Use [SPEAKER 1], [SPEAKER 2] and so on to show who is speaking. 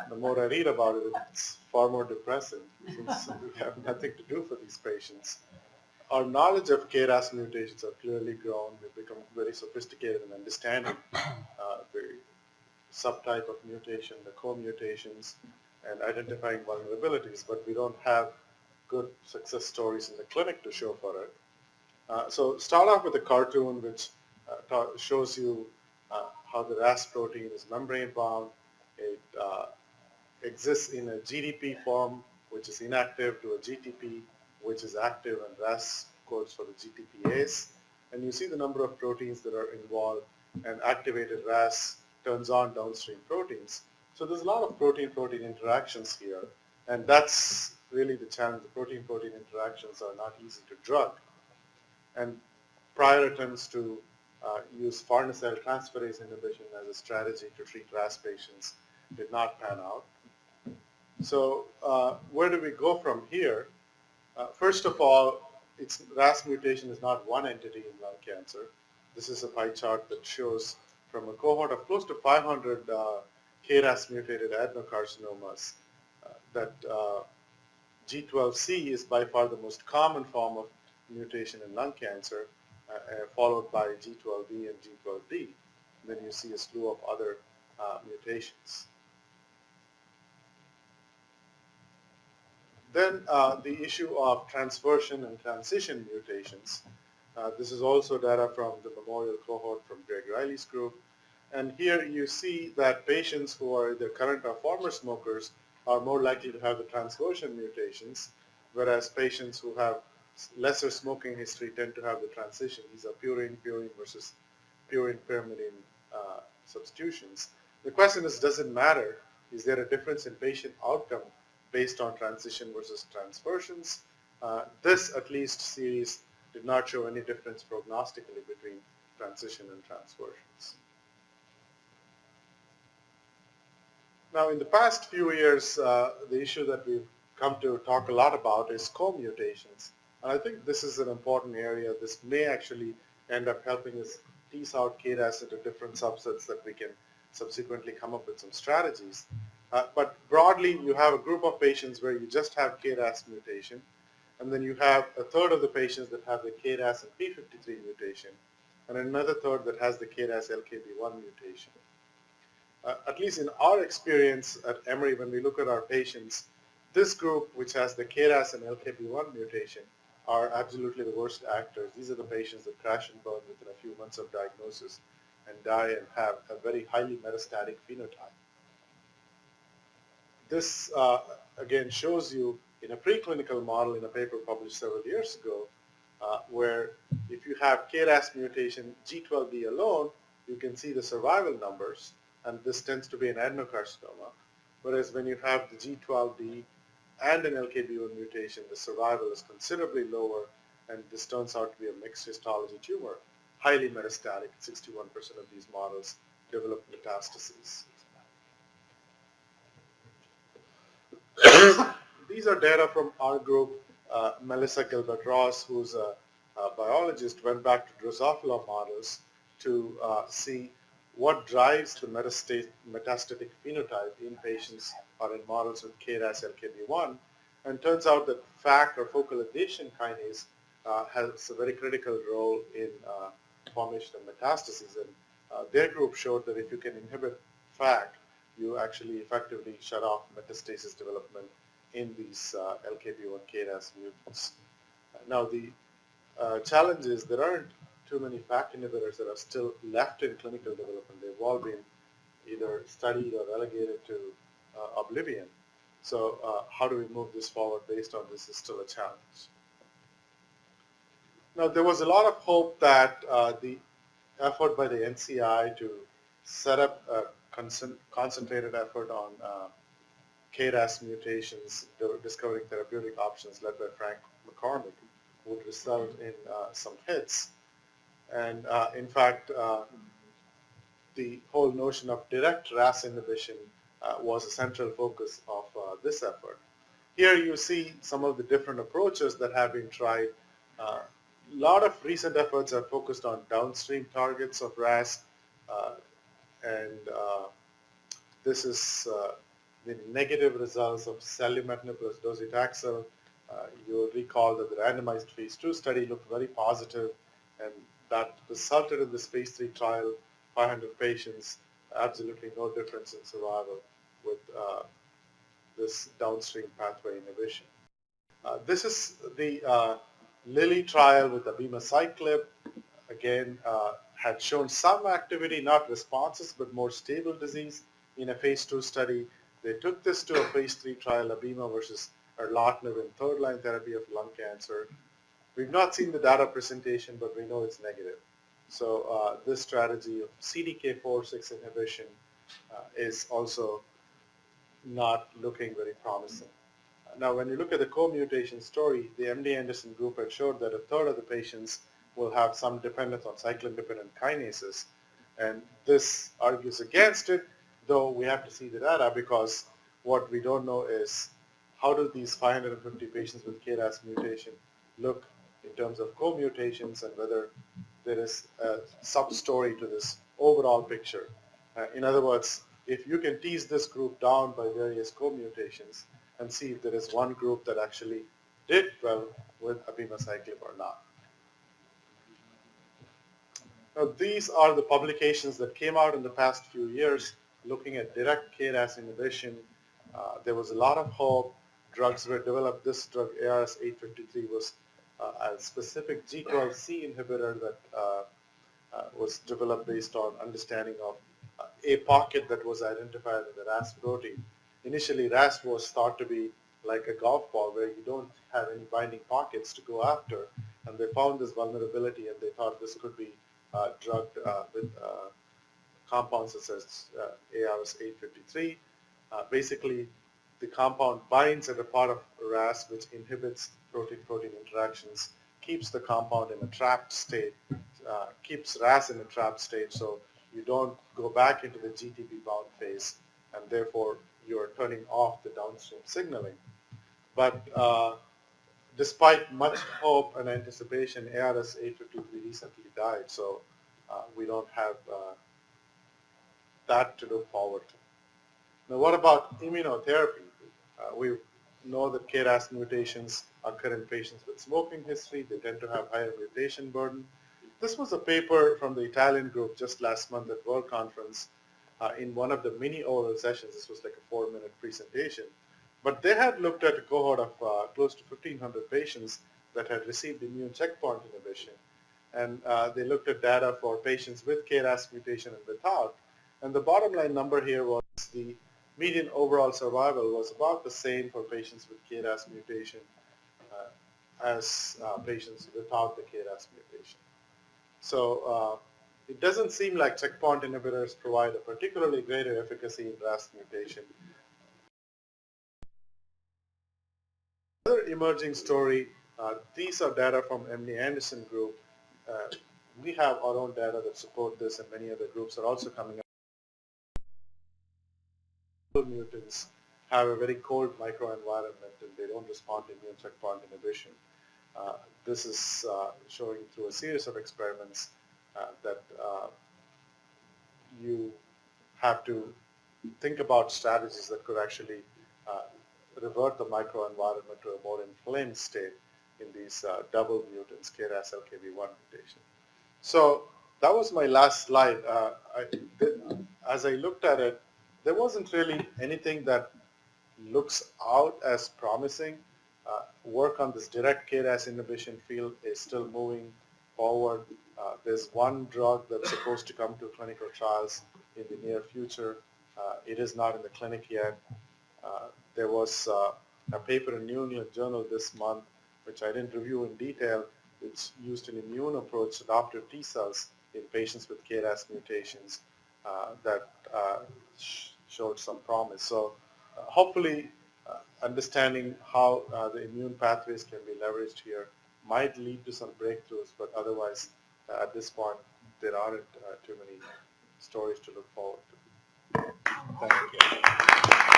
[SPEAKER 1] The more I read about it, it's far more depressing since we have nothing to do for these patients. Our knowledge of KRAS mutations have clearly grown. We've become very sophisticated in understanding the subtype of mutation, the co-mutations, and identifying vulnerabilities, but we don't have good success stories in the clinic to show for it. So start off with a cartoon which shows you how the RAS protein is membrane bound. It exists in a GDP form, which is inactive, to a GTP, which is active, and RAS codes for the GTPase. And you see the number of proteins that are involved, and activated RAS turns on downstream proteins. So there's a lot of protein-protein interactions here, and that's really the challenge. The protein-protein interactions are not easy to drug. And prior attempts to use farnesyl transferase inhibition as a strategy to treat RAS patients did not pan out. So where do we go from here? First of all, RAS mutation is not one entity in lung cancer. This is a pie chart that shows from a cohort of close to 500 KRAS mutated adenocarcinomas that G12C is by far the most common form of mutation in lung cancer, followed by G12D and G12D. Then you see a slew of other mutations. Then the issue of transversion and transition mutations. This is also data from the memorial cohort from Greg Riley's group. And here you see that patients who are either current or former smokers are more likely to have the transversion mutations, whereas patients who have lesser smoking history tend to have the transition. These are purine versus purine-pyrimidine substitutions. The question is, does it matter? Is there a difference in patient outcome based on transition versus transversions? This, at least, series did not show any difference prognostically between transition and transversions. Now, in the past few years, the issue that we've come to talk a lot about is co-mutations. And I think this is an important area. This may actually end up helping us tease out KRAS into different subsets that we can subsequently come up with some strategies. But broadly, you have a group of patients where you just have KRAS mutation, and then you have a third of the patients that have the KRAS and P53 mutation, and another third that has the KRAS LKB1 mutation. At least in our experience at Emory, when we look at our patients, this group, which has the KRAS and LKB1 mutation, are absolutely the worst actors. These are the patients that crash and burn within a few months of diagnosis and die and have a very highly metastatic phenotype. This, again, shows you in a preclinical model in a paper published several years ago, where if you have KRAS mutation G12D alone, you can see the survival numbers, and this tends to be an adenocarcinoma. Whereas when you have the G12D and an LKB1 mutation, the survival is considerably lower, and this turns out to be a mixed histology tumor, highly metastatic. 61% of these models develop metastases. These are data from our group. Melissa Gilbert-Ross, who's a biologist, went back to Drosophila models to see what drives the metastatic phenotype in patients or in models with KRAS LKB1. And turns out that FAK, or focal adhesion kinase, has a very critical role in formation of metastases. And their group showed that if you can inhibit FAK, you actually effectively shut off metastasis development in these LKB1 KRAS mutants. Now the challenge is there aren't too many FAK inhibitors that are still left in clinical development. They've all been either studied or relegated to oblivion. So how do we move this forward based on this is still a challenge. Now there was a lot of hope that the effort by the NCI to set up a concentrated effort on KRAS mutations, discovering therapeutic options led by Frank McCormick, would result in some hits. And in fact, the whole notion of direct RAS inhibition was a central focus of this effort. Here you see some of the different approaches that have been tried. A lot of recent efforts are focused on downstream targets of RAS, and this is the negative results of selumetinib plus docetaxel. You'll recall that the randomized phase 2 study looked very positive, and that resulted in this phase 3 trial, 500 patients, absolutely no difference in survival with this downstream pathway inhibition. This is the Lilly trial with abemaciclib. Again, had shown some activity, not responses, but more stable disease in a phase 2 study. They took this to a phase 3 trial, abema versus erlotinib in third-line therapy of lung cancer. We've not seen the data presentation, but we know it's negative. So this strategy of CDK4/6 inhibition is also not looking very promising. Now, when you look at the co-mutation story, the MD Anderson group had showed that a third of the patients will have some dependence on cyclin-dependent kinases, and this argues against it, though we have to see the data, because what we don't know is how do these 550 patients with KRAS mutation look in terms of co-mutations, and whether there is a sub-story to this overall picture. In other words, if you can tease this group down by various co-mutations and see if there is one group that actually did well with abemaciclib or not. Now, these are the publications that came out in the past few years looking at direct KRAS inhibition. There was a lot of hope. Drugs were developed. This drug, ARS-853, was a specific G12C inhibitor that was developed based on understanding of a pocket that was identified in the RAS protein. Initially, RAS was thought to be like a golf ball where you don't have any binding pockets to go after, and they found this vulnerability, and they thought this could be drugged with compounds such as ARS-853. Basically, the compound binds at a part of RAS which inhibits protein-protein interactions, keeps the compound in a trapped state, keeps RAS in a trapped state, so you don't go back into the GTP bound phase, and therefore you're turning off the downstream signaling. But despite much hope and anticipation, ARS-853 recently died, so we don't have that to look forward to. Now, what about immunotherapy? We know that KRAS mutations occur in patients with smoking history. They tend to have higher mutation burden. This was a paper from the Italian group just last month at World Conference in one of the mini oral sessions. This was like a 4-minute presentation. But they had looked at a cohort of close to 1,500 patients that had received immune checkpoint inhibition. And they looked at data for patients with KRAS mutation and without. And the bottom line number here was the median overall survival was about the same for patients with KRAS mutation as patients without the KRAS mutation. So it doesn't seem like checkpoint inhibitors provide a particularly greater efficacy in RAS mutation. Another emerging story, these are data from MD Anderson group. We have our own data that support this, and many other groups are also coming up. Mutants have a very cold microenvironment and they don't respond to immune checkpoint inhibition. This is showing through a series of experiments that you have to think about strategies that could actually revert the microenvironment to a more inflamed state in these double mutants, KRAS LKB1 mutation. So that was my last slide. As I looked at it, there wasn't really anything that looks out as promising. Work on this direct KRAS inhibition field is still moving forward. There's one drug that's supposed to come to clinical trials in the near future. It is not in the clinic yet. There was a paper in New England Journal this month, which I didn't review in detail, which used an immune approach to adoptive T cells in patients with KRAS mutations that showed some promise. So hopefully understanding how the immune pathways can be leveraged here might lead to some breakthroughs, but otherwise at this point there aren't too many stories to look forward to. Thank you.